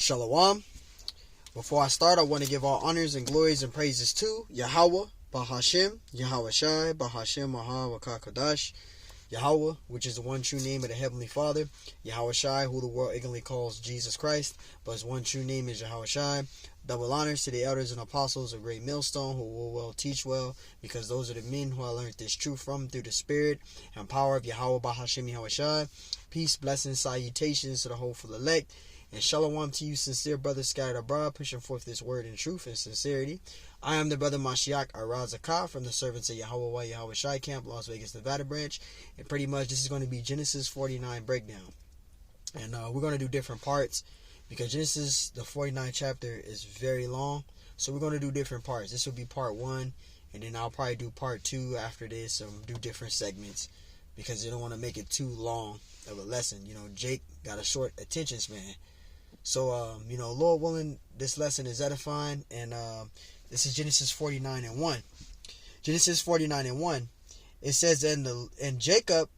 Shalom. Before I start, I want to give all honors and glories and praises to Yahweh, Bahashem, Yahweh Shai, Bahashem, Maha, Wakakadash, Yahweh, which is the one true name of the Heavenly Father, Yahweh Shai, who the world ignorantly calls Jesus Christ, but his one true name is Yahweh Shai. Double honors to the elders and apostles of Great Millstone, who will well teach well, because those are the men who I learned this truth from through the spirit and power of Yahweh, Bahashem, Yahweh Shai. Peace, blessings, salutations to the hopeful elect. And shalom to you, sincere brothers scattered abroad, pushing forth this word in truth and sincerity. I am the brother Mashiach Arazakah from the servants of Yahweh Yahweh Shai Camp, Las Vegas, Nevada branch. And pretty much this is going to be Genesis 49 breakdown. And we're going to do different parts because Genesis, the 49th chapter, is very long. So we're going to do different parts. This will be part 1, and then I'll probably do part 2 after this, and do different segments because you don't want to make it too long of a lesson. You know, Jake got a short attention span. So, Lord willing, this lesson is edifying, and this is Genesis 49 and 1. Genesis 49 and 1, it says, And Jacob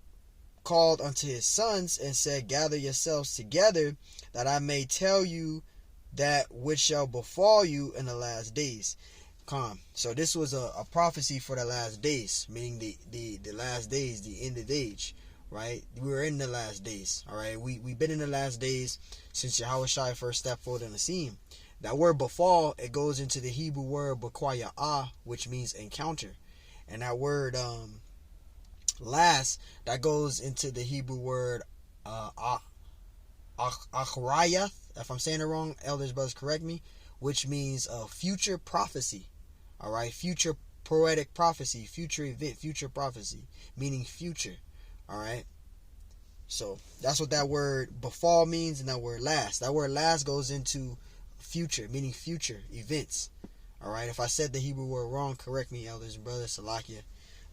called unto his sons and said, Gather yourselves together, that I may tell you that which shall befall you in the last days. So this was a prophecy for the last days, meaning the last days, the end of the age. Right, we were in the last days. All right, we've been in the last days since Yahweh Shai first stepped forward on the scene. That word befall, it goes into the Hebrew word bakwaya'ah, which means encounter, and that word last, that goes into the Hebrew word achrayah. If I'm saying it wrong, elders, brothers, correct me. Which means future prophecy. All right, future poetic prophecy, future event, future prophecy, meaning future. Alright, so that's what that word befall means, and that word last. That word last goes into future, meaning future events. Alright, if I said the Hebrew word wrong, correct me, elders and brothers, Salakia.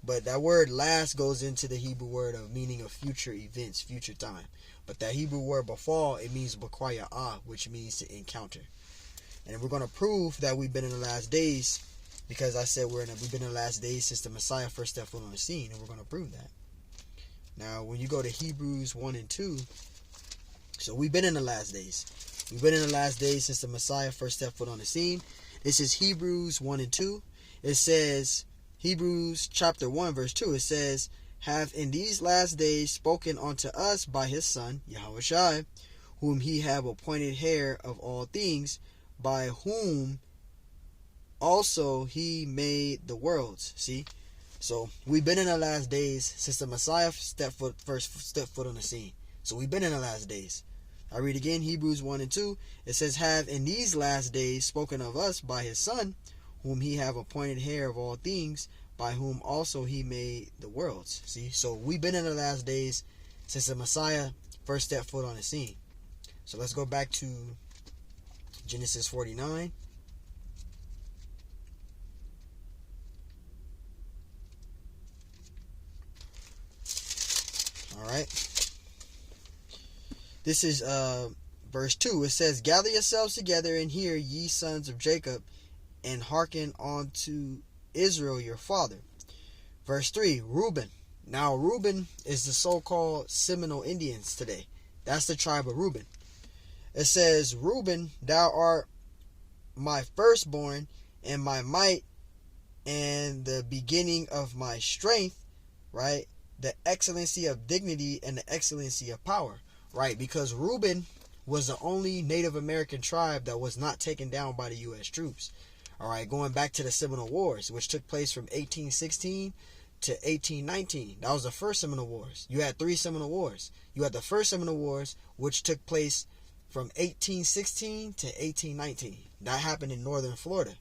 But that word last goes into the Hebrew word of meaning of future events, future time. But that Hebrew word befall, it means bakwaya'ah, which means to encounter. And we're going to prove that we've been in the last days, because I said we've been in the last days since the Messiah first stepped foot on the scene, and we're going to prove that. Now, when you go to Hebrews 1 and 2, so we've been in the last days. We've been in the last days since the Messiah first stepped foot on the scene. This is Hebrews 1 and 2. It says, Hebrews chapter 1, verse 2, it says, Have in these last days spoken unto us by his Son, Yahweh Shai, whom he have appointed heir of all things, by whom also he made the worlds. See? So we've been in the last days since the Messiah first stepped foot on the scene. So we've been in the last days. I read again, Hebrews 1 and 2. It says, Have in these last days spoken of us by his Son, whom he have appointed heir of all things, by whom also he made the worlds. See, so we've been in the last days since the Messiah first stepped foot on the scene. So let's go back to Genesis 49. Alright. This is verse 2. It says, Gather yourselves together and hear, ye sons of Jacob, and hearken unto Israel your father. Verse 3, Reuben. Now Reuben is the so-called Seminole Indians today. That's the tribe of Reuben. It says, Reuben, thou art my firstborn, and my might, and the beginning of my strength, right? The excellency of dignity and the excellency of power, right? Because Reuben was the only Native American tribe that was not taken down by the U.S. troops. All right, going back to the Seminole Wars, which took place from 1816 to 1819. That was the first Seminole Wars. You had 3 Seminole Wars. You had the first Seminole Wars, which took place from 1816 to 1819. That happened in northern Florida.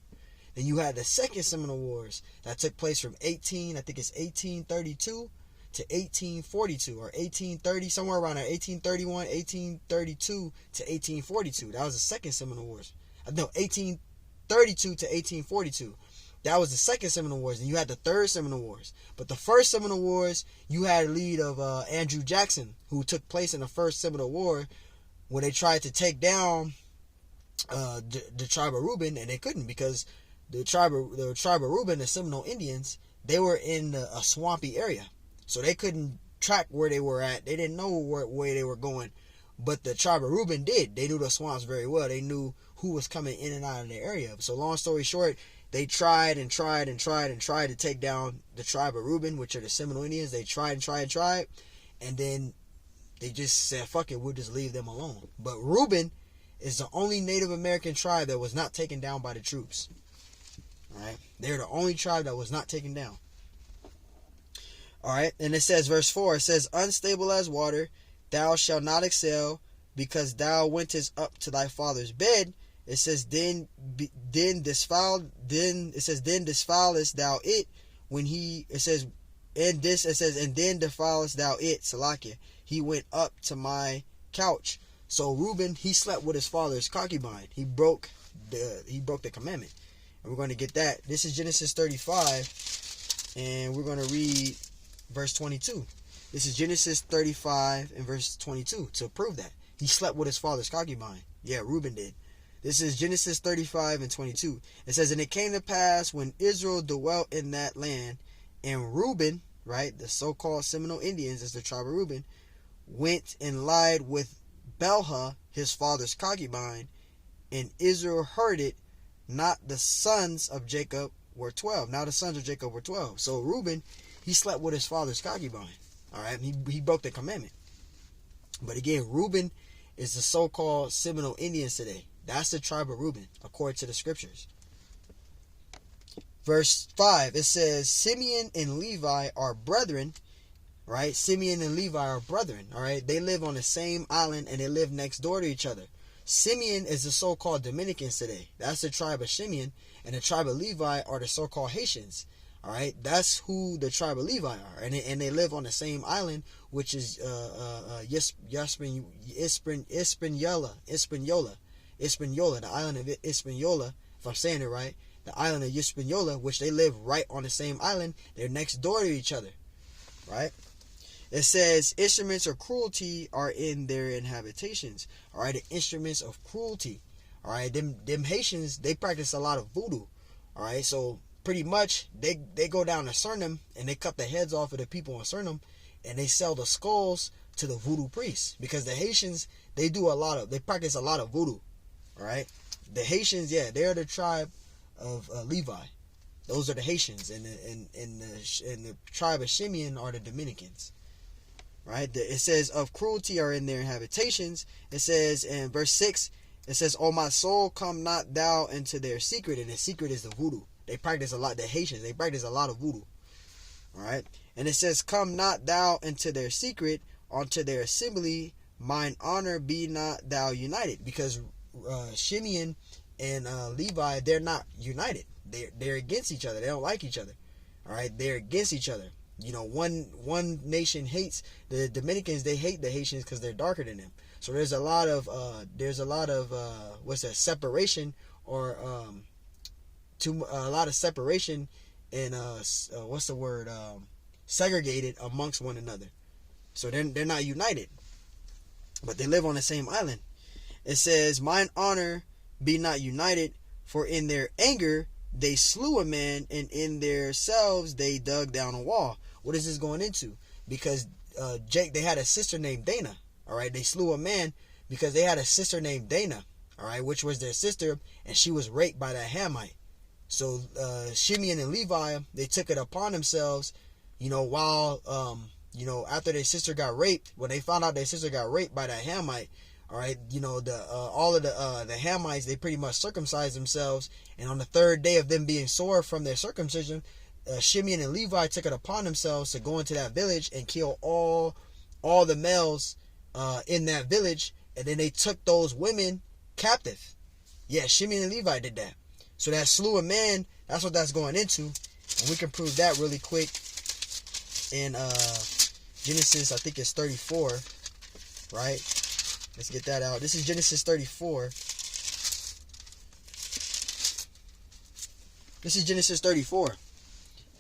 Then you had the second Seminole Wars that took place from 1832 to 1842, or 1830, somewhere around there, 1831, 1832 to 1842. That was the second Seminole Wars. No, 1832 to 1842. That was the second Seminole Wars. And you had the third Seminole Wars. But the first Seminole Wars, you had a lead of Andrew Jackson, who took place in the first Seminole War, when they tried to take down the tribe of Reuben, and they couldn't, because the tribe of Reuben, the Seminole Indians, they were in a swampy area. So they couldn't track where they were at. They didn't know where they were going But the tribe of Reuben did. They knew the swamps very well. They knew who was coming in and out of their area. So long story short, they tried to take down the tribe of Reuben, which are the Seminole Indians. They tried, and then they just said, fuck it, we'll just leave them alone. But Reuben is the only Native American tribe that was not taken down by the troops. Alright? They're the only tribe that was not taken down. Alright? And it says, verse 4, it says, unstable as water, thou shalt not excel, because thou wentest up to thy father's bed. It says, then disfoulest thou it when he, it says, and then defilest thou it, Salakia. He went up to my couch. So Reuben, he slept with his father's concubine. He broke the commandment. And we're going to get that. This is Genesis 35, and we're going to read verse 22. This is Genesis 35 and verse 22 to prove that. He slept with his father's concubine. Yeah, Reuben did. This is Genesis 35 and 22. It says, and it came to pass when Israel dwelt in that land, and Reuben, right, the so-called Seminole Indians, is the tribe of Reuben, went and lied with Bilhah, his father's concubine, and Israel heard it. Not the sons of Jacob were 12. Now the sons of Jacob were 12. So Reuben, he slept with his father's concubine. All right, he broke the commandment. But again, Reuben is the so-called Seminole Indians today. That's the tribe of Reuben, according to the scriptures. Verse 5, it says, Simeon and Levi are brethren, right? Simeon and Levi are brethren, all right? They live on the same island, and they live next door to each other. Simeon is the so-called Dominicans today. That's the tribe of Simeon, and the tribe of Levi are the so-called Haitians, all right? That's who the tribe of Levi are, and they live on the same island, which is Hispaniola, the island of Hispaniola, if I'm saying it right, the island of Hispaniola, which they live right on the same island. They're next door to each other, right? It says, instruments of cruelty are in their inhabitations, all right? The instruments of cruelty, all right? Them Haitians, they practice a lot of voodoo, all right? So pretty much, they go down to Suriname, and they cut the heads off of the people in Suriname, and they sell the skulls to the voodoo priests, because the Haitians, they practice a lot of voodoo. All right, the Haitians, yeah, they're the tribe of Levi. Those are the Haitians, and the tribe of Simeon are the Dominicans. Right? It says, of cruelty are in their habitations. It says in verse 6, it says, "O my soul, come not thou into their secret," and the secret is the voodoo. They practice a lot. The Haitians, they practice a lot of voodoo. All right, and it says, "Come not thou into their secret, unto their assembly. Mine honor be not thou united," because Shimeon and Levi, they're not united. They're against each other. They don't like each other. All right, they're against each other. You know, one nation hates the Dominicans. They hate the Haitians because they're darker than them. So there's a lot of separation, or a lot of separation and segregated amongst one another. So they're not united, but they live on the same island. It says, "Mine honor be not united, for in their anger they slew a man, and in their selves they dug down a wall." What is this going into? Because they had a sister named Dana. All right, they slew a man because they had a sister named Dana. All right, which was their sister, and she was raped by that Hamite. So Shimeon and Levi, they took it upon themselves, while after their sister got raped, when they found out their sister got raped by that Hamite. All right, all of the Hamites, they pretty much circumcised themselves, and on the third day of them being sore from their circumcision, Shimeon and Levi took it upon themselves to go into that village and kill all the males in that village, and then they took those women captive. Yeah, Shimeon and Levi did that. So that slew a man, that's what that's going into, and we can prove that really quick in Genesis, I think it's 34, right? Let's get that out. This is Genesis 34. This is Genesis 34.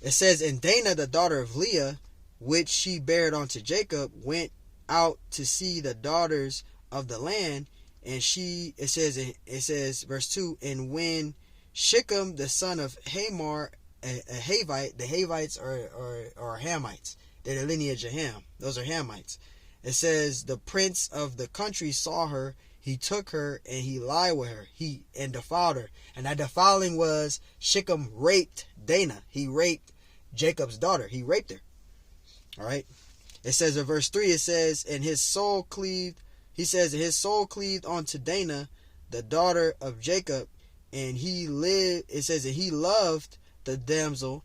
It says, "And Dana, the daughter of Leah, which she bare unto Jacob, went out to see the daughters of the land. And it says, verse 2, "And when Shechem, the son of Hamor, a Havite," the Havites are Hamites. They're the lineage of Ham. Those are Hamites. It says, the prince of the country saw her, he took her, and he lied with her, and defiled her. And that defiling was Shechem raped Dinah. He raped Jacob's daughter. He raped her. All right. It says in verse 3, it says, and his soul cleaved, he says, his soul cleaved unto Dinah, the daughter of Jacob, and he lived, it says that he loved the damsel,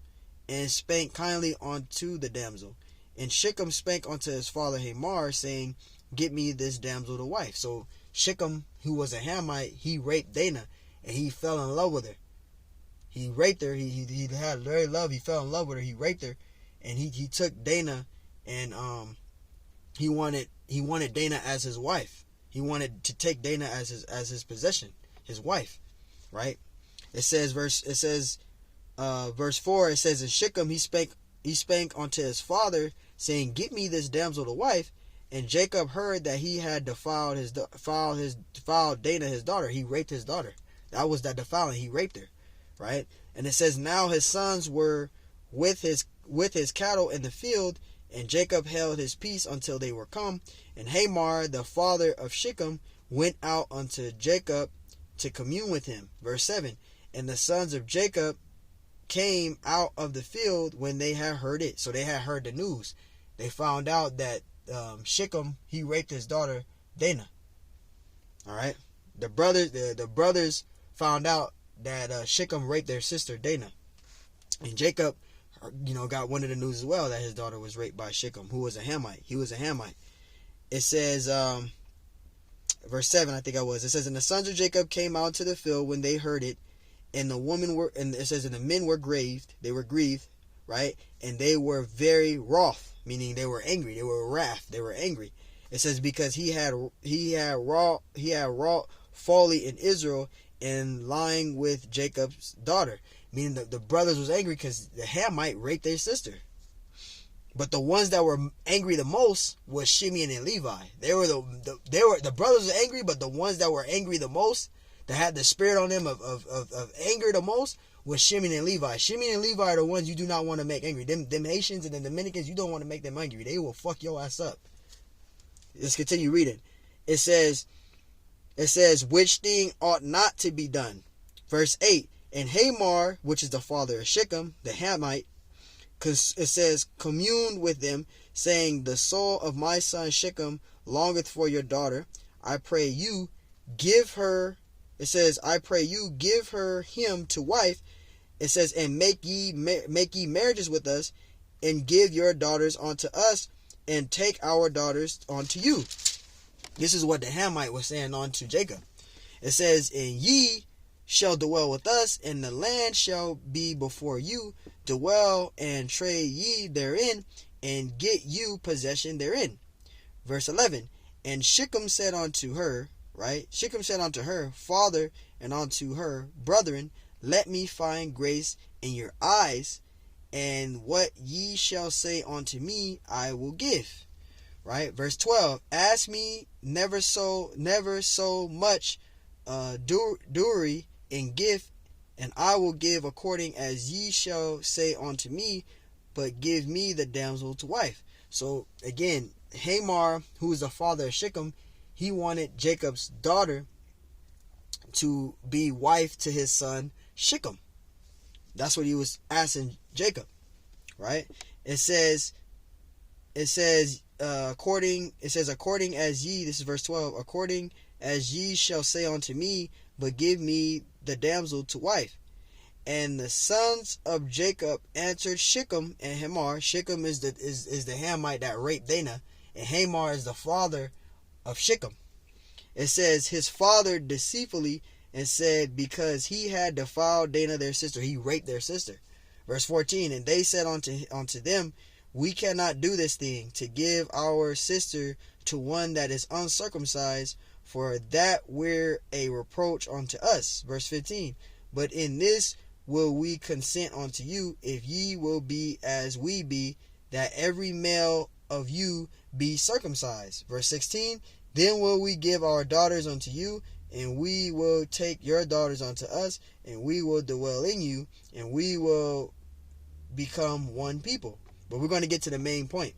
and spake kindly unto the damsel. And Shechem spake unto his father Hamor, saying, get me this damsel to wife. So Shechem, who was a Hamite, he raped Dinah, and he fell in love with her. He raped her. He had very love. He fell in love with her. He raped her, and he took Dinah, and he wanted Dinah as his wife. He wanted to take Dinah as his possession, his wife, right? It says verse 4. It says, and Shechem he spake unto his father, saying, get me this damsel to wife. And Jacob heard that he had defiled Dinah his daughter. He raped his daughter. That was that defiling. He raped her, right? And it says, now his sons were with his cattle in the field, and Jacob held his peace until they were come. And Hamor, the father of Shechem, went out unto Jacob to commune with him. Verse 7. And the sons of Jacob came out of the field when they had heard it. So they had heard the news. They found out that Shechem, he raped his daughter Dinah. All right. The brothers found out that Shechem raped their sister Dinah, and Jacob, got one of the news as well, that his daughter was raped by Shechem, who was a Hamite. He was a Hamite. It says, verse 7, I think it says, and the sons of Jacob came out to the field when they heard it, and it says, and the men were grieved. They were grieved, right? And they were very wroth, meaning they were angry. They were wrath. They were angry. It says, because he had wrought folly in Israel, and lying with Jacob's daughter. Meaning the brothers was angry because the Hamite raped their sister. But the ones that were angry the most was Shimeon and Levi. The brothers were angry, but the ones that were angry the most, that had the spirit on them of anger the most, was Shimeon and Levi. Shimeon and Levi are the ones you do not want to make angry. Them Haitians and the Dominicans, you don't want to make them angry. They will fuck your ass up. Let's continue reading. It says, which thing ought not to be done. Verse 8. And Hamor, which is the father of Shechem, the Hamite, it says, communed with them, saying, the soul of my son Shechem longeth for your daughter. I pray you give her, it says, I pray you give her him to wife. It says, and make ye marriages with us, and give your daughters unto us, and take our daughters unto you. This is what the Hamite was saying unto Jacob. It says, and ye shall dwell with us, and the land shall be before you. Dwell and trade ye therein, and get you possession therein. Verse 11. And Shechem said unto her, right? Shechem said unto her father, and unto her brethren, let me find grace in your eyes, and what ye shall say unto me, I will give. Right? Verse 12. Ask me never so much dowry in gift, and I will give according as ye shall say unto me, but give me the damsel to wife. So again, Hamor, who is the father of Shechem, he wanted Jacob's daughter to be wife to his son Shechem. That's what he was asking Jacob, right? It says according as ye, this is verse 12, according as ye shall say unto me, but give me the damsel to wife. And the sons of Jacob answered Shechem and Hamor. Shechem is the Hamite that raped Dinah, and Hamor is the father of Shechem. It says, his father deceitfully, and said, because he had defiled Dinah their sister, he raped their sister. Verse 14, and they said unto them, we cannot do this thing, to give our sister to one that is uncircumcised, for that were a reproach unto us. Verse 15, but in this will we consent unto you, if ye will be as we be, that every male of you be circumcised. Verse 16, then will we give our daughters unto you, and we will take your daughters unto us, and we will dwell in you, and we will become one people. But we're going to get to the main point.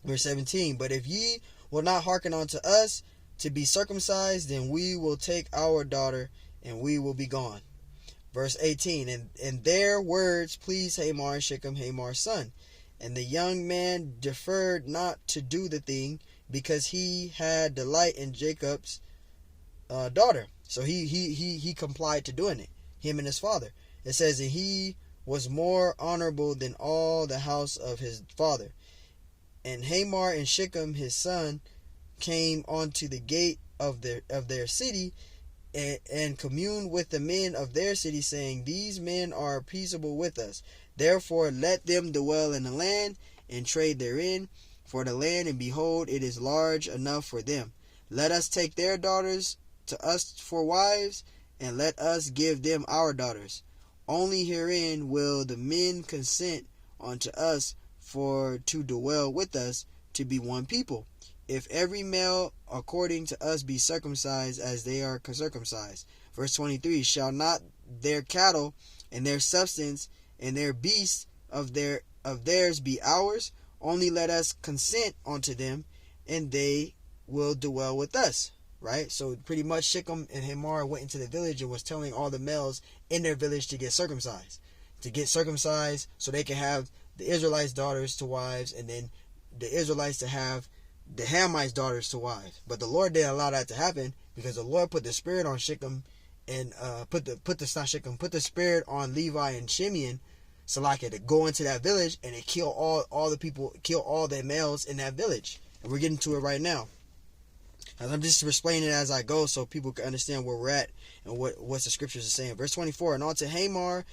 Verse 17, but if ye will not hearken unto us to be circumcised, then we will take our daughter, and we will be gone. Verse 18, and their words pleased Hamor and Shechem, Hamor's son. And the young man deferred not to do the thing, because he had delight in Jacob's daughter. So he complied to doing it, him and his father. It says, and he was more honorable than all the house of his father. And Hamor and Shechem his son came unto the gate of their city, and communed with the men of their city, saying, these men are peaceable with us. Therefore let them dwell in the land, and trade therein, for the land, and behold, it is large enough for them. Let us take their daughters to us for wives, and let us give them our daughters. Only herein will the men consent unto us for to dwell with us, to be one people. If every male according to us be circumcised as they are circumcised. Verse 23, shall not their cattle and their substance and their beasts of theirs be ours? Only let us consent unto them, and they will dwell with us. Right? So pretty much Shechem and Hamor went into the village and was telling all the males in their village to get circumcised. So they can have the Israelites' daughters to wives, and then the Israelites to have the Hamites' daughters to wives. But the Lord didn't allow that to happen, because the Lord put the spirit on Shechem and put the spirit on Levi and Shimeon, Salakia, to go into that village and they kill all the people, kill all their males in that village. And we're getting to it right now. As I'm just explaining it as I go, so people can understand where we're at and what the scriptures are saying. Verse 24, and unto Hamor,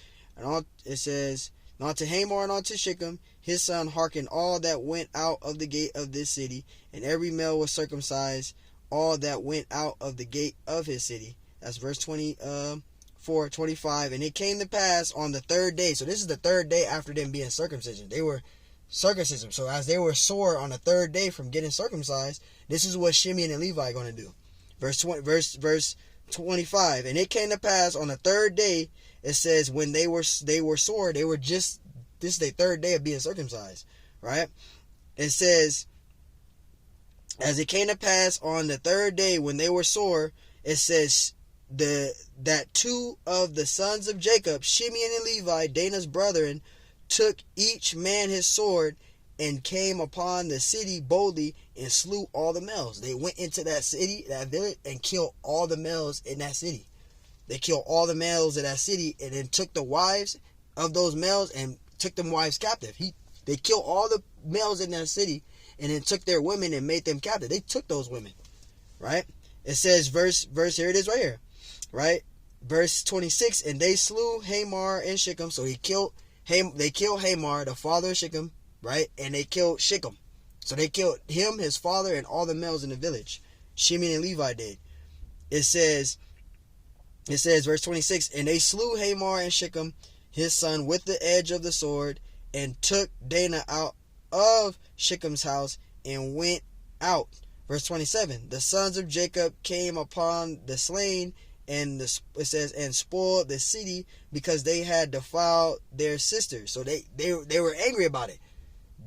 it says, and unto Hamor and unto Shechem his son hearkened all that went out of the gate of this city, and every male was circumcised, all that went out of the gate of his city. That's verse 24, 25. And it came to pass on the third day. So this is the third day after them being circumcision. They were circumcision. So as they were sore on the third day from getting circumcised, this is what Shimeon and Levi are going to do. Verse 25. And it came to pass on the third day, it says, when they were sore, they were just, this is their third day of being circumcised, right? It says, as it came to pass on the third day when they were sore, it says that two of the sons of Jacob, Shimeon and Levi, Dana's brethren, took each man his sword and came upon the city boldly and slew all the males. They went into that city, that village, and killed all the males in that city. They killed all the males of that city and then took the wives of those males and took them wives captive. They killed all the males in that city and then took their women and made them captive. They took those women, right? It says verse here it is right here, right? Verse 26, and they slew Hamor and Shechem. So they killed Hamor, the father of Shechem, right? And they killed Shechem. So they killed him, his father, and all the males in the village. Shimeon and Levi did. It says verse 26, and they slew Hamor and Shechem his son with the edge of the sword, and took Dana out of Shechem's house and went out. Verse 27, the sons of Jacob came upon the slain, and it says, and spoiled the city, because they had defiled their sisters. So they were angry about it.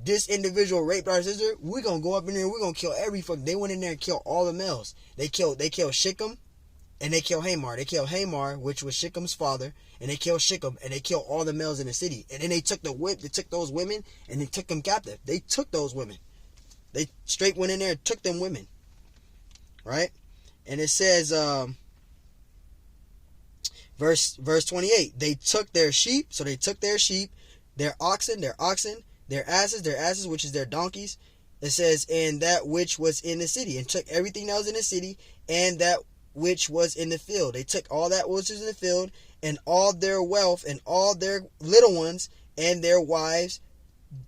This individual raped our sister. We're gonna go up in there and we're gonna kill every fuck. They went in there and killed all the males. They killed Shechem, and they killed Hamor. They killed Hamor, which was Shechem's father, and they killed Shechem, and they killed all the males in the city. And then they took those women, and they took them captive. They took those women. They straight went in there and took them women. Right? And it says, verse 28, they took their sheep, so they took their sheep, their oxen, their asses, which is their donkeys. It says, and that which was in the city, and took everything that was in the city, and that which was in the field. They took all that which was in the field, and all their wealth, and all their little ones, and their wives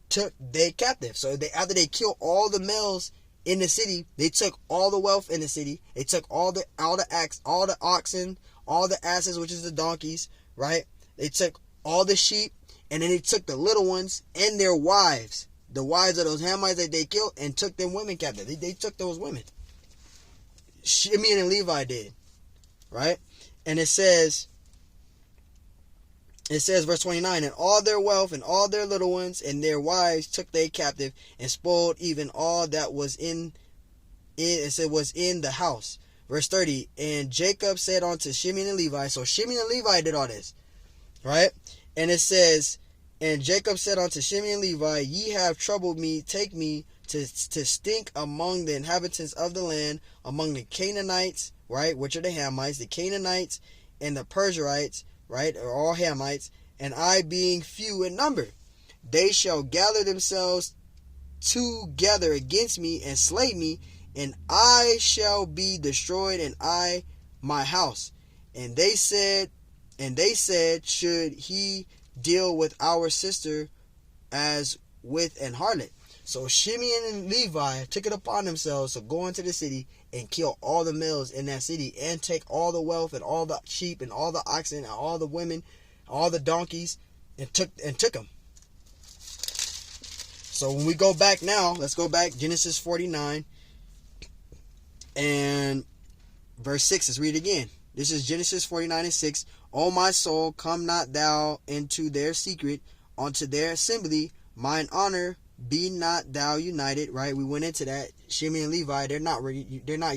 took they captive. So after they killed all the males in the city, they took all the wealth in the city. They took all the oxen, all the asses, which is the donkeys, right? They took all the sheep, and then they took the little ones and their wives, the wives of those Hamites that they killed, and took them women captive. They took those women. Shimeon and Levi did, right? And it says, It says, verse 29, and all their wealth and all their little ones and their wives took they captive, and spoiled even all that was was in the house. Verse 30, and Jacob said unto Shimeon and Levi, so Shimeon and Levi did all this, right? And it says, and Jacob said unto Shimeon and Levi, ye have troubled me, take me to stink among the inhabitants of the land, among the Canaanites, right, which are the Hamites, the Canaanites and the Perizzites, right, are all Hamites, and I being few in number. They shall gather themselves together against me and slay me, and I shall be destroyed, and I my house. And they said, should he deal with our sister as with an harlot? So Shimeon and Levi took it upon themselves to go into the city and kill all the males in that city, and take all the wealth and all the sheep and all the oxen and all the women, all the donkeys, and took them. So when we go back now, let's go back, Genesis 49 and verse 6. Let's read it again. This is Genesis 49 and 6. O my soul, come not thou into their secret, unto their assembly, mine honor be not thou united. Right, we went into that. Shimeon and Levi, they're not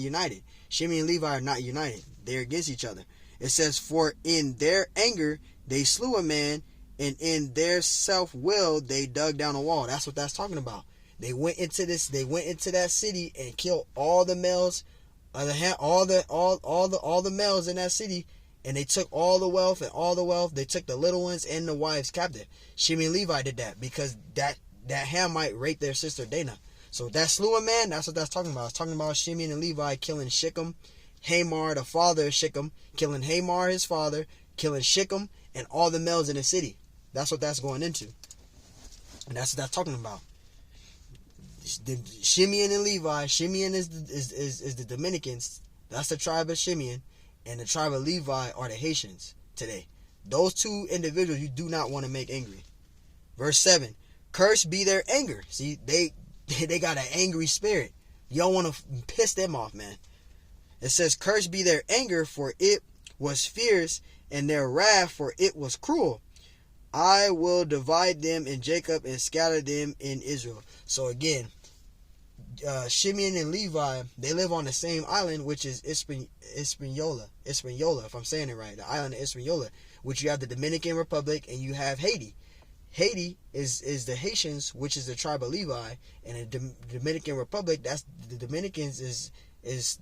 united. Shimeon and Levi are not united. They're against each other. It says, for in their anger they slew a man, and in their self-will they dug down a wall. That's what that's talking about. They went into that city and killed all the males, all the males in that city, and they took all the wealth and all the wealth. They took the little ones and the wives captive. Shimeon and Levi did that because that Hamite raped their sister Dinah. So that slew a man, that's what that's talking about. It's talking about Shimeon and Levi killing Shechem, Hamor, the father of Shechem, killing Hamor, his father, killing Shechem, and all the males in the city. That's what that's going into. And that's what that's talking about. Shimeon and Levi. Shimeon is the Dominicans. That's the tribe of Shimeon. And the tribe of Levi are the Haitians today. Those two individuals you do not want to make angry. Verse 7. Cursed be their anger. See, they got an angry spirit. You don't want to piss them off, man. It says, cursed be their anger, for it was fierce, and their wrath, for it was cruel. I will divide them in Jacob and scatter them in Israel. So again, Shimeon and Levi, they live on the same island, which is Hispaniola, if I'm saying it right, the island of Hispaniola, which you have the Dominican Republic and you have Haiti. Haiti is the Haitians, which is the tribe of Levi, and the Dominican Republic, that's the Dominicans is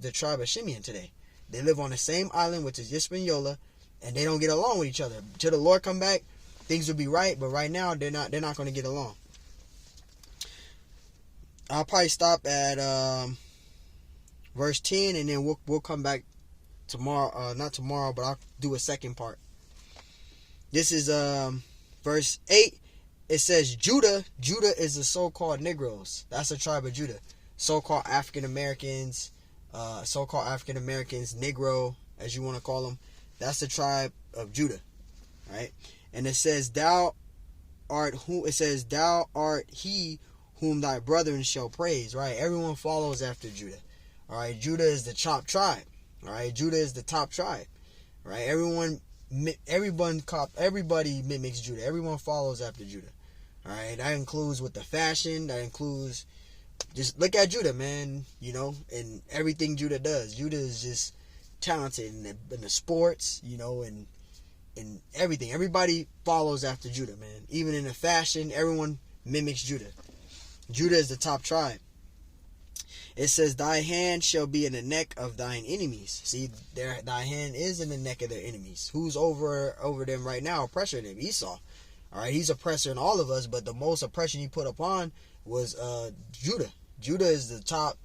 the tribe of Shimeon today. They live on the same island, which is Hispaniola, and they don't get along with each other. Till the Lord come back, things will be right, but right now they're not going to get along. I'll probably stop at verse 10, and then we'll come back tomorrow. Not tomorrow, but I'll do a second part. This is verse 8. It says Judah. Judah is the so-called Negroes. That's the tribe of Judah. So-called African Americans, Negro, as you want to call them. That's the tribe of Judah, right? And it says, thou art he whom thy brethren shall praise, right? Everyone follows after Judah. All right, Judah is the top tribe. All right, Judah is the top tribe. Right? Everybody mimics Judah. Everyone follows after Judah. All right, that includes with the fashion. That includes, just look at Judah, man. You know, and everything Judah does. Judah is just talented in the sports, you know, and everything. Everybody follows after Judah, man. Even in the fashion, everyone mimics Judah. Judah is the top tribe. It says, thy hand shall be in the neck of thine enemies. See, thy hand is in the neck of their enemies. Who's over them right now, oppressing them? Esau. All right, he's oppressing all of us, but the most oppression he put upon was Judah. Judah is the top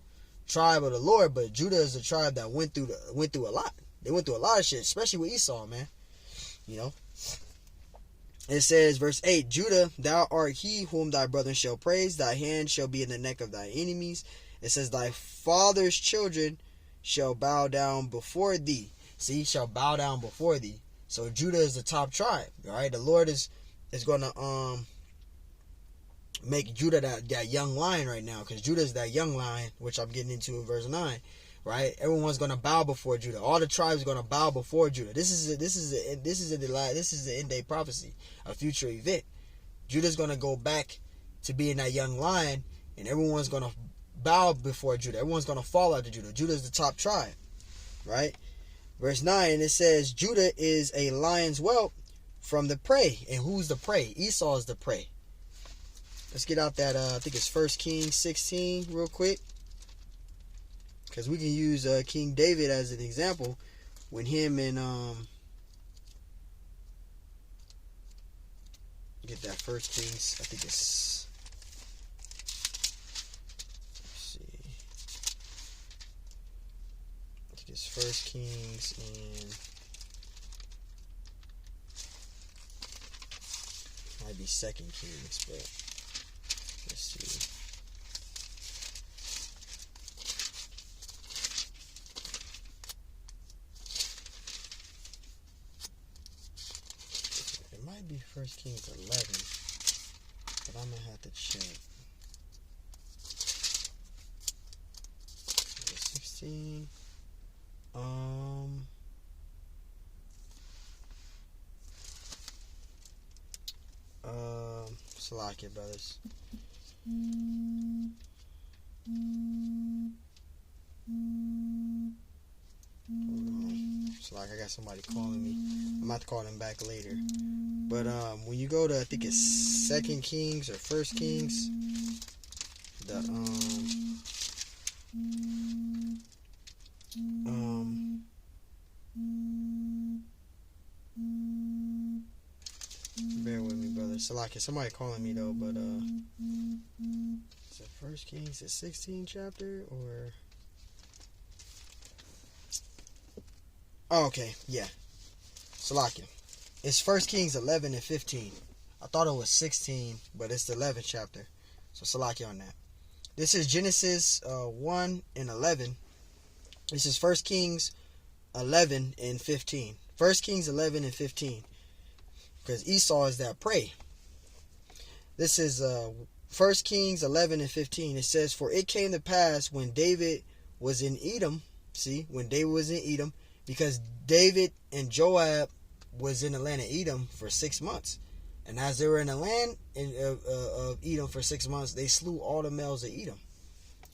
tribe of the Lord, but Judah is the tribe that went through a lot. They went through a lot of shit, especially with Esau, man. You know. It says, verse 8, Judah, thou art he whom thy brethren shall praise. Thy hand shall be in the neck of thy enemies. It says, thy father's children shall bow down before thee. See, shall bow down before thee. So Judah is the top tribe. All right, the Lord is going to make Judah that young lion right now, because Judah is that young lion, which I'm getting into in verse 9. right? Everyone's gonna bow before Judah. All the tribes are gonna bow before Judah. This is the end day prophecy, a future event. Judah's gonna go back to being that young lion, and everyone's gonna bow before Judah. Everyone's gonna fall after Judah. Judah's the top tribe, right? Verse 9, it says, Judah is a lion's whelp from the prey. And who's the prey? Esau is the prey. Let's get out that, I think it's 1 Kings 16 real quick. Because we can use King David as an example. When him and, get that 1 Kings, I think it's, it's 1 Kings and might be 2 Kings, but let's see. It might be 1 Kings 11, but I'm gonna have to check. 16. Salakia, brothers. Hold on. Salakia, I got somebody calling me. I'm about to call them back later. But when you go to, I think it's 2 Kings or 1 Kings, the bear with me, brother. Salakia, somebody calling me though, but is it 1 Kings, the 16th chapter, or oh, okay, yeah. Salakia. It's 1 Kings 11 and 15. I thought it was 16, but it's the 11th chapter. So Salakia on that. This is Genesis 1 and 11. This is 1 Kings 11 and 15. 1 Kings 11 and 15. Because Esau is that prey. This is 1 Kings 11 and 15. It says, for it came to pass when David was in Edom. See, when David was in Edom. Because David and Joab was in the land of Edom for 6 months. And as they were in the land of Edom for 6 months, they slew all the males of Edom.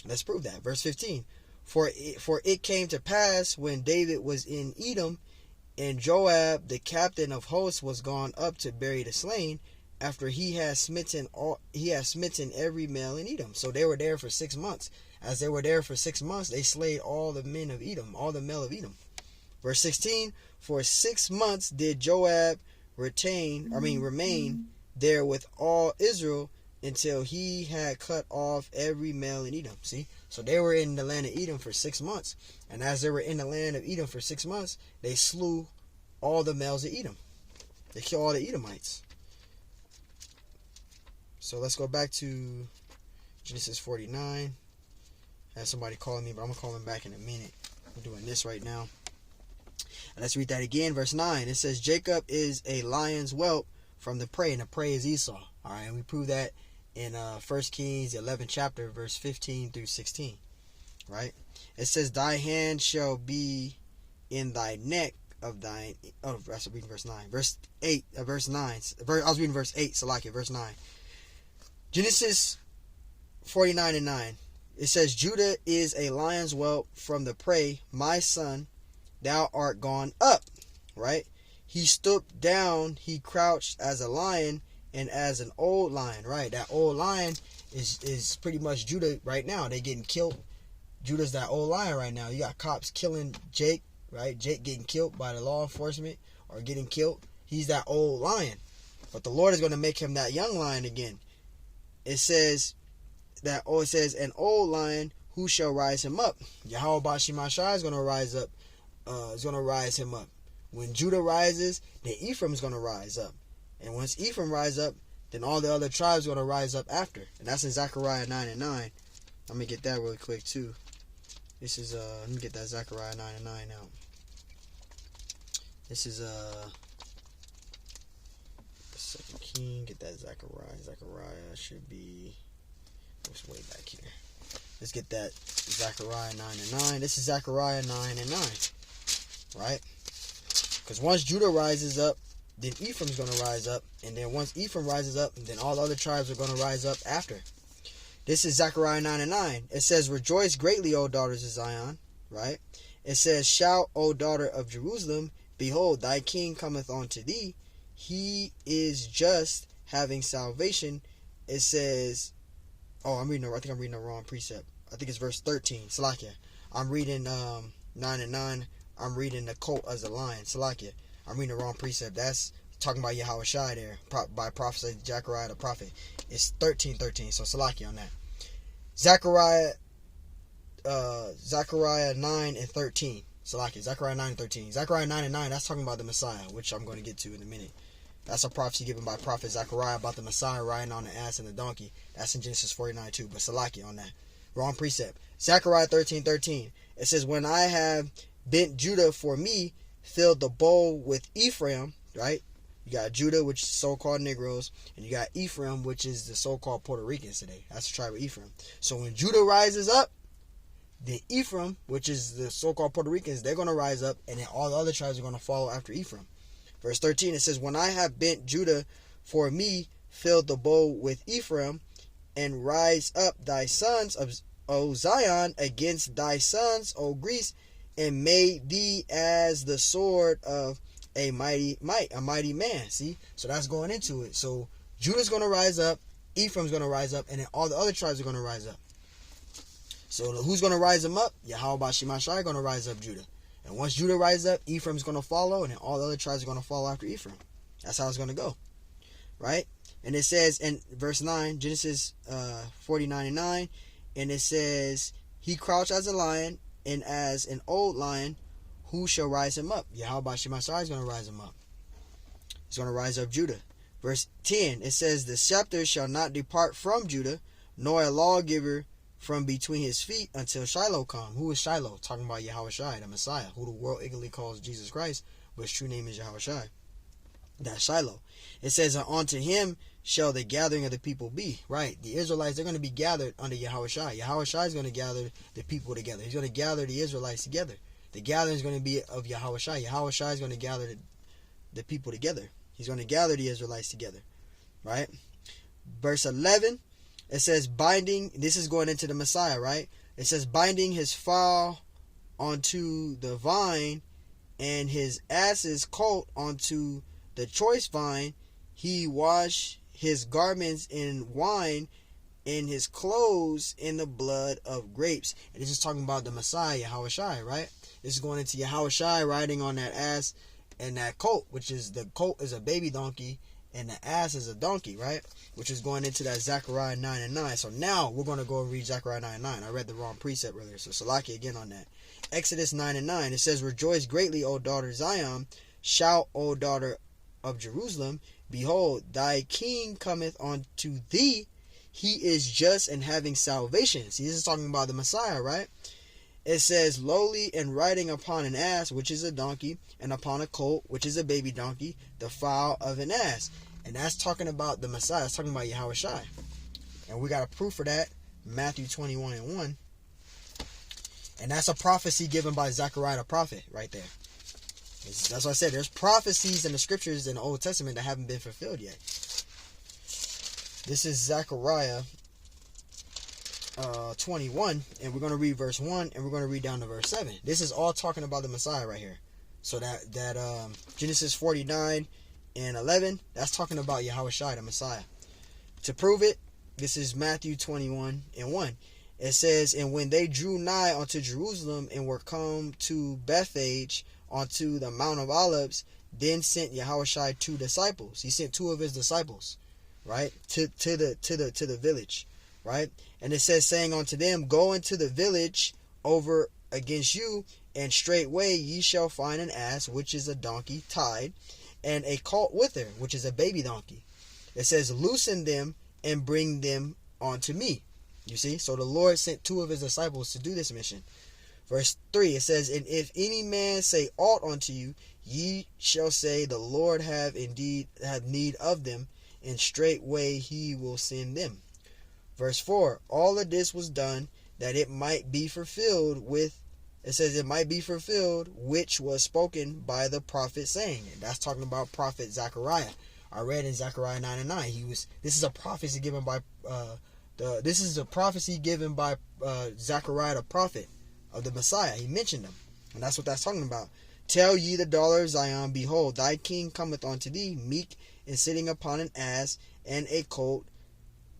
Let's prove that. Verse 15. For it came to pass when David was in Edom, and Joab, the captain of hosts, was gone up to bury the slain, after he had smitten every male in Edom. So they were there for 6 months. As they were there for 6 months, they slayed all the men of Edom, all the male of Edom. Verse 16. For 6 months did Joab remain there with all Israel, until he had cut off every male in Edom. See? So they were in the land of Edom for 6 months. And as they were in the land of Edom for 6 months, they slew all the males of Edom. They killed all the Edomites. So let's go back to Genesis 49. I have somebody calling me, but I'm going to call them back in a minute. I'm doing this right now. And let's read that again. Verse 9. It says, Jacob is a lion's whelp from the prey, and the prey is Esau. All right, and we prove that in 1 Kings 11 chapter, verse 15 through 16. Right? It says, thy hand shall be in thy neck of thine. Oh, I was reading verse 9. Verse 8, verse 9. I was reading verse 8, Salakia, verse 9. Genesis 49 and 9. It says, Judah is a lion's whelp from the prey, my son, thou art gone up. Right? He stooped down, he crouched as a lion and as an old lion. Right? That old lion is pretty much Judah right now. They getting killed. Judah's that old lion right now. You got cops killing Jake, right? Jake getting killed by the law enforcement or getting killed. He's that old lion. But the Lord is going to make him that young lion again. It says an old lion, who shall rise him up? Yahweh Bashimashai is going to rise up. Is going to rise him up. When Judah rises, then Ephraim is going to rise up. And once Ephraim rise up, then all the other tribes are going to rise up after. And that's in Zechariah 9 and 9. I'm going to get that really quick too. This is, let me get that Zechariah 9 and 9 out. This is, 2 King. Get that Zechariah. Zechariah should be, it's way back here. Let's get that Zechariah 9 and 9. This is Zechariah 9 and 9. Right? Because once Judah rises up, then Ephraim's going to rise up. And then once Ephraim rises up, then all the other tribes are going to rise up after. This is Zechariah 9 and 9. It says, rejoice greatly, O daughters of Zion. Right? It says, shout, O daughter of Jerusalem. Behold, thy king cometh unto thee. He is just, having salvation. It says, I think I'm reading the wrong precept. I think it's verse 13. Salakia. I'm reading 9 and 9. I'm reading the colt as a lion. Salakia. I'm reading the wrong precept. That's talking about Yahushua there by prophet Zechariah the prophet. It's 13:13. So Salakia on that. Zechariah 9 and 13. Salakia. Zechariah 9 and 13. Zechariah 9 and 9. That's talking about the Messiah, which I'm going to get to in a minute. That's a prophecy given by prophet Zechariah about the Messiah riding on the ass and the donkey. That's in Genesis 49 too. But Salakia on that. Wrong precept. Zechariah 13:13. It says, when I have bent Judah for me, filled the bowl with Ephraim, right? You got Judah, which is so-called Negroes, and you got Ephraim, which is the so-called Puerto Ricans today. That's the tribe of Ephraim. So when Judah rises up, then Ephraim, which is the so-called Puerto Ricans, they're going to rise up, and then all the other tribes are going to follow after Ephraim. Verse 13, it says, when I have bent Judah for me, filled the bowl with Ephraim, and rise up thy sons, O Zion, against thy sons, O Greece, and made thee as the sword of a mighty man. See? So that's going into it. So Judah's going to rise up, Ephraim's going to rise up, and then all the other tribes are going to rise up. So who's going to rise them up? Yahweh Shemashai going to rise up Judah. And once Judah rises up, Ephraim's going to follow, and then all the other tribes are going to follow after Ephraim. That's how it's going to go. Right? And it says in verse 9, Genesis 49 and 9, and it says, he crouched as a lion, and as an old lion, who shall rise him up? Yahweh Shemashai is going to rise him up. He's going to rise up Judah. Verse 10, it says, the scepter shall not depart from Judah, nor a lawgiver from between his feet until Shiloh come. Who is Shiloh? Talking about Yahushua, the Messiah, who the world ignorantly calls Jesus Christ, but his true name is Yahushua. That's Shiloh. It says, and unto him shall the gathering of the people be. Right. The Israelites, they're going to be gathered under Yahushua. Yahushua is going to gather the people together. He's going to gather the Israelites together. The gathering is going to be of Yahushua. Yahushua is going to gather the people together. He's going to gather the Israelites together. Right. Verse 11, it says, binding, this is going into the Messiah, right? It says, binding his foal onto the vine, and his ass's colt onto the choice vine. He washed his garments in wine, and his clothes in the blood of grapes. And this is talking about the Messiah, Yahushua, right? This is going into Yahushua riding on that ass and that colt, which is, the colt is a baby donkey, and the ass is a donkey, right? Which is going into that Zechariah 9 and 9. So now we're going to go and read Zechariah 9 and 9. I read the wrong precept earlier, so Salaki again on that. Exodus 9 and 9. It says, rejoice greatly, O daughter Zion. Shout, O daughter of Jerusalem. Behold, thy king cometh unto thee. He is just and having salvation. See, this is talking about the Messiah, right? It says, lowly and riding upon an ass, which is a donkey, and upon a colt, which is a baby donkey, the foal of an ass. And that's talking about the Messiah. It's talking about Yahushua. And we got a proof for that. Matthew 21 and 1. And that's a prophecy given by Zechariah the prophet right there. That's what I said. There's prophecies in the scriptures in the Old Testament that haven't been fulfilled yet. This is Zechariah 21. And we're going to read verse 1. And we're going to read down to verse 7. This is all talking about the Messiah right here. So that Genesis 49 and 11, that's talking about Yahushua, the Messiah. To prove it, this is Matthew 21 and 1. It says, and when they drew nigh unto Jerusalem and were come to Bethphage unto the Mount of Olives, then sent Yahushua 2 disciples. He sent 2 of his disciples, right, to the village, right? And it says, saying unto them, go into the village over against you, and straightway ye shall find an ass, which is a donkey, tied, and a colt with her, which is a baby donkey. It says, loosen them and bring them unto me. You see? So the Lord sent 2 of his disciples to do this mission. Verse 3, it says, and if any man say aught unto you, ye shall say, the Lord have need of them, and straightway he will send them. Verse 4, all of this was done that it might be fulfilled which was spoken by the prophet saying. And that's talking about prophet Zechariah. I read in Zechariah 9 and 9. This is a prophecy given by Zechariah the prophet of the Messiah. He mentioned them. And that's what that's talking about. Tell ye the daughter of Zion, behold, thy king cometh unto thee, meek and sitting upon an ass, and a colt,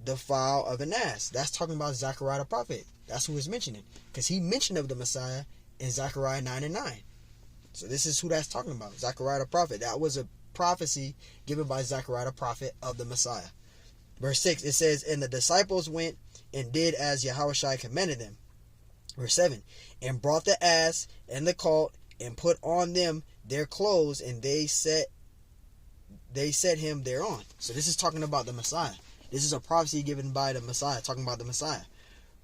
the foal of an ass. That's talking about Zechariah the prophet. That's who he's mentioning. Because he mentioned of the Messiah in Zechariah 9 and 9. So this is who that's talking about. Zechariah the prophet. That was a prophecy given by Zechariah the prophet of the Messiah. Verse 6, it says, and the disciples went and did as Yahushua commanded them. Verse 7, and brought the ass and the colt, and put on them their clothes, and they set him thereon. So this is talking about the Messiah. This is a prophecy given by the Messiah, talking about the Messiah.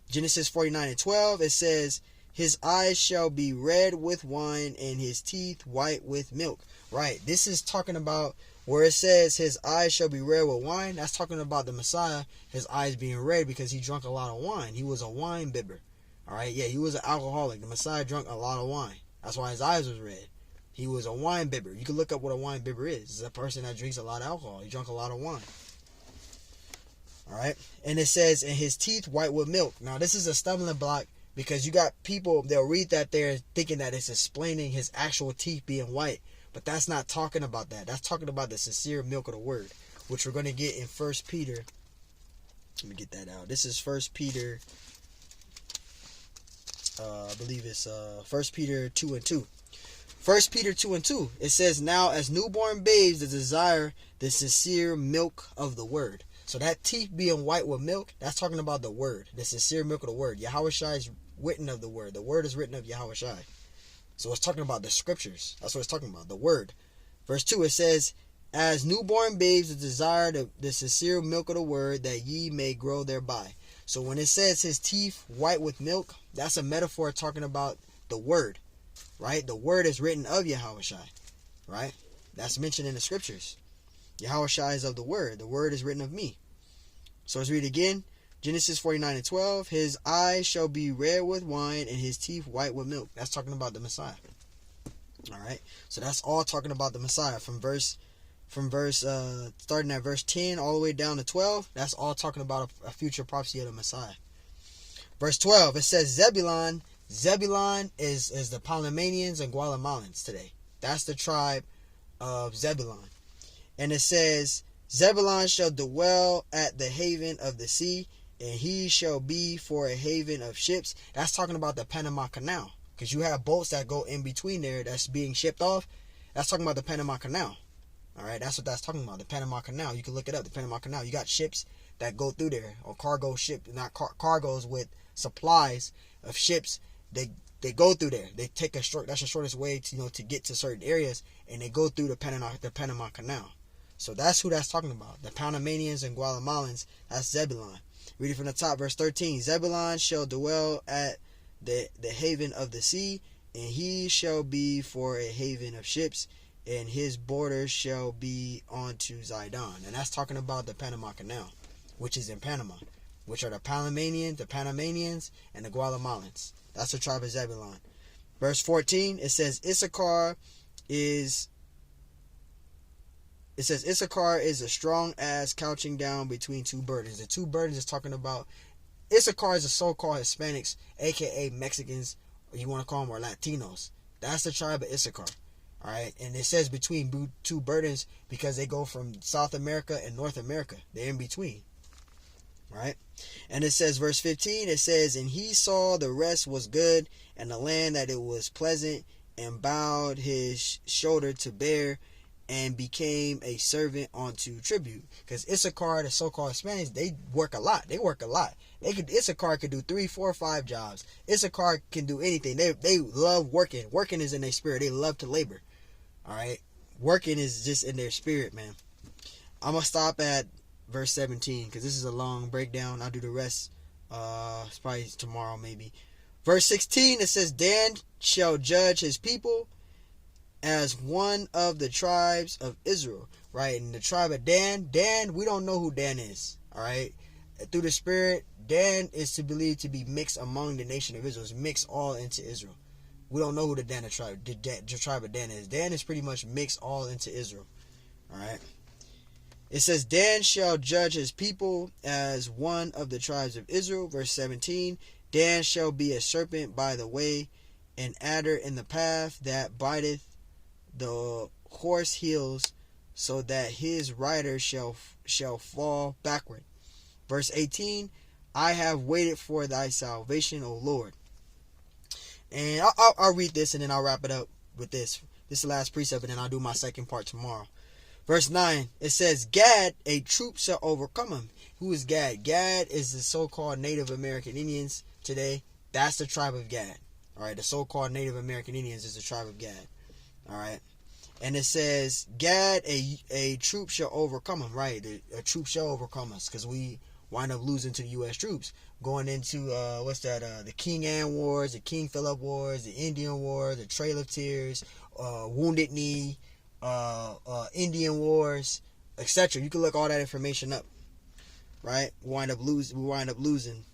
Genesis 49 and 12, it says, his eyes shall be red with wine, and his teeth white with milk. Right, this is talking about where it says his eyes shall be red with wine. That's talking about the Messiah, his eyes being red because he drank a lot of wine. He was a wine bibber. Alright, yeah, he was an alcoholic. The Messiah drank a lot of wine. That's why his eyes was red. He was a wine bibber. You can look up what a wine bibber is. It's a person that drinks a lot of alcohol. He drank a lot of wine. Alright, and it says, and his teeth white with milk. Now, this is a stumbling block because you got people, they'll read that there thinking that it's explaining his actual teeth being white. But that's not talking about that. That's talking about the sincere milk of the word, which we're going to get in 1 Peter. Let me get that out. This is 1 Peter, I believe it's 1 Peter 2 and 2. 1 Peter 2 and 2. It says, now as newborn babes that desire the sincere milk of the word. So that teeth being white with milk, that's talking about the word, the sincere milk of the word. Yahushua is written of the word. The word is written of Yahushua. So it's talking about the scriptures. That's what it's talking about, the word. Verse 2, it says, as newborn babes that desire the sincere milk of the word, that ye may grow thereby. So when it says his teeth white with milk, that's a metaphor talking about the word, right? The word is written of Yahushua, right? That's mentioned in the scriptures. Yahushua is of the word. The word is written of me. So let's read it again. Genesis 49 and 12. His eyes shall be red with wine, and his teeth white with milk. That's talking about the Messiah. Alright. So that's all talking about the Messiah. From starting at verse 10 all the way down to 12. That's all talking about a future prophecy of the Messiah. Verse 12. It says Zebulon. Zebulon is the Panamanians and Guatemalans today. That's the tribe of Zebulon. And it says, Zebulon shall dwell at the haven of the sea, and he shall be for a haven of ships. That's talking about the Panama Canal. Because you have boats that go in between there that's being shipped off. That's talking about the Panama Canal. Alright, that's what that's talking about. The Panama Canal. You can look it up, the Panama Canal. You got ships that go through there. Or cargo ship, not cargoes with supplies of ships. They go through there. They take that's the shortest way to get to certain areas. And they go through the Panama Canal. So that's who that's talking about. The Panamanians and Guatemalans. That's Zebulon. Read it from the top, verse 13. Zebulon shall dwell at the haven of the sea, and he shall be for a haven of ships, and his borders shall be unto Zidon. And that's talking about the Panama Canal, which is in Panama, which are the Panamanians, and the Guatemalans. That's the tribe of Zebulon. Verse 14, it says Issachar is a strong ass couching down between two burdens. The two burdens is talking about Issachar is the so-called Hispanics, aka Mexicans, or you want to call them, or Latinos. That's the tribe of Issachar. Alright, and it says between two burdens because they go from South America and North America. They're in between. Right? And it says, verse 15, it says, and he saw the rest was good, and the land that it was pleasant, and bowed his shoulder to bear, and became a servant unto tribute. Because Issachar, the so-called Hispanics, they work a lot. Issachar could do 3, 4, 5 jobs. Issachar can do anything. They love working. Working is in their spirit. They love to labor. Alright? Working is just in their spirit, man. I'm going to stop at verse 17 because this is a long breakdown. I'll do the rest it's probably tomorrow maybe. Verse 16, it says, Dan shall judge his people as one of the tribes of Israel. Right? And the tribe of Dan, we don't know who Dan is. Alright? through the Spirit, Dan is to believe to be mixed among the nation of Israel. It's mixed all into Israel. We don't know who the tribe of Dan is. Dan is pretty much mixed all into Israel. Alright. It says, Dan shall judge his people as one of the tribes of Israel. Verse 17. Dan shall be a serpent by the way, an adder in the path that biteth the horse heels, so that his rider shall fall backward. Verse 18. I have waited for thy salvation, O Lord. And I'll read this and then I'll wrap it up with this. This is the last precept, and then I'll do my second part tomorrow. Verse 9, it says, Gad, a troop shall overcome him. Who is Gad? Gad is the so-called Native American Indians today. That's the tribe of Gad. Alright, the so-called Native American Indians is the tribe of Gad. Alright. And it says, Gad, a troop shall overcome him. Right, a troop shall overcome us, because we wind up losing to the U.S. troops. Going into, the King Anne Wars, the King Philip Wars, the Indian War, the Trail of Tears, Wounded Knee, Indian Wars, etc. You can look all that information up. Right? We wind up losing.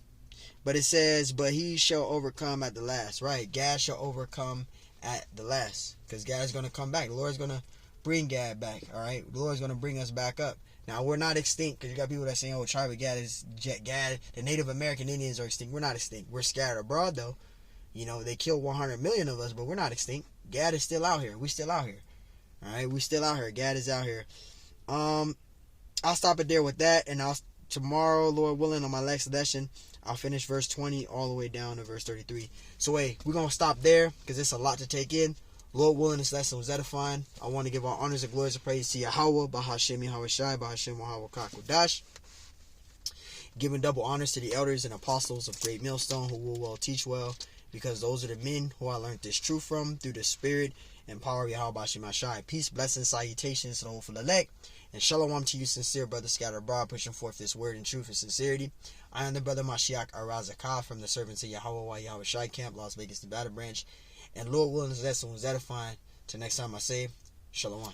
But it says, but he shall overcome at the last. Right? Gad shall overcome at the last. Because Gad is going to come back. The Lord is going to bring Gad back. Alright? The Lord is going to bring us back up. Now, we're not extinct, because you got people that saying, oh, tribe of Gad is Gad. The Native American Indians are extinct. We're not extinct. We're scattered abroad, though. You know, they killed 100 million of us, but we're not extinct. Gad is still out here. We still out here. Alright, we still out here. Gad is out here. I'll stop it there with that, and tomorrow, Lord willing, on my next session, I'll finish verse 20 all the way down to verse 33. So, hey, we're going to stop there, because it's a lot to take in. Lord willing, this lesson was edifying. I want to give all honors and glories and praise to Yahweh, Bahashem Yahweh Shai, Bahashem Yahweh Kakodash. Giving double honors to the elders and apostles of Great Millstone, who will well teach well, because those are the men who I learned this truth from through the Spirit and power of Yahweh Bahashem Shai. Peace, blessings, salutations to the whole elect, and shalom to you, sincere brothers scattered abroad, pushing forth this word in truth and sincerity. I am the brother Mashiach Arazakah from the servants of Yahweh Yahweh Shai Camp, Las Vegas, Nevada branch. And Lord willing, this lesson was edifying. Till next time I say, shalom.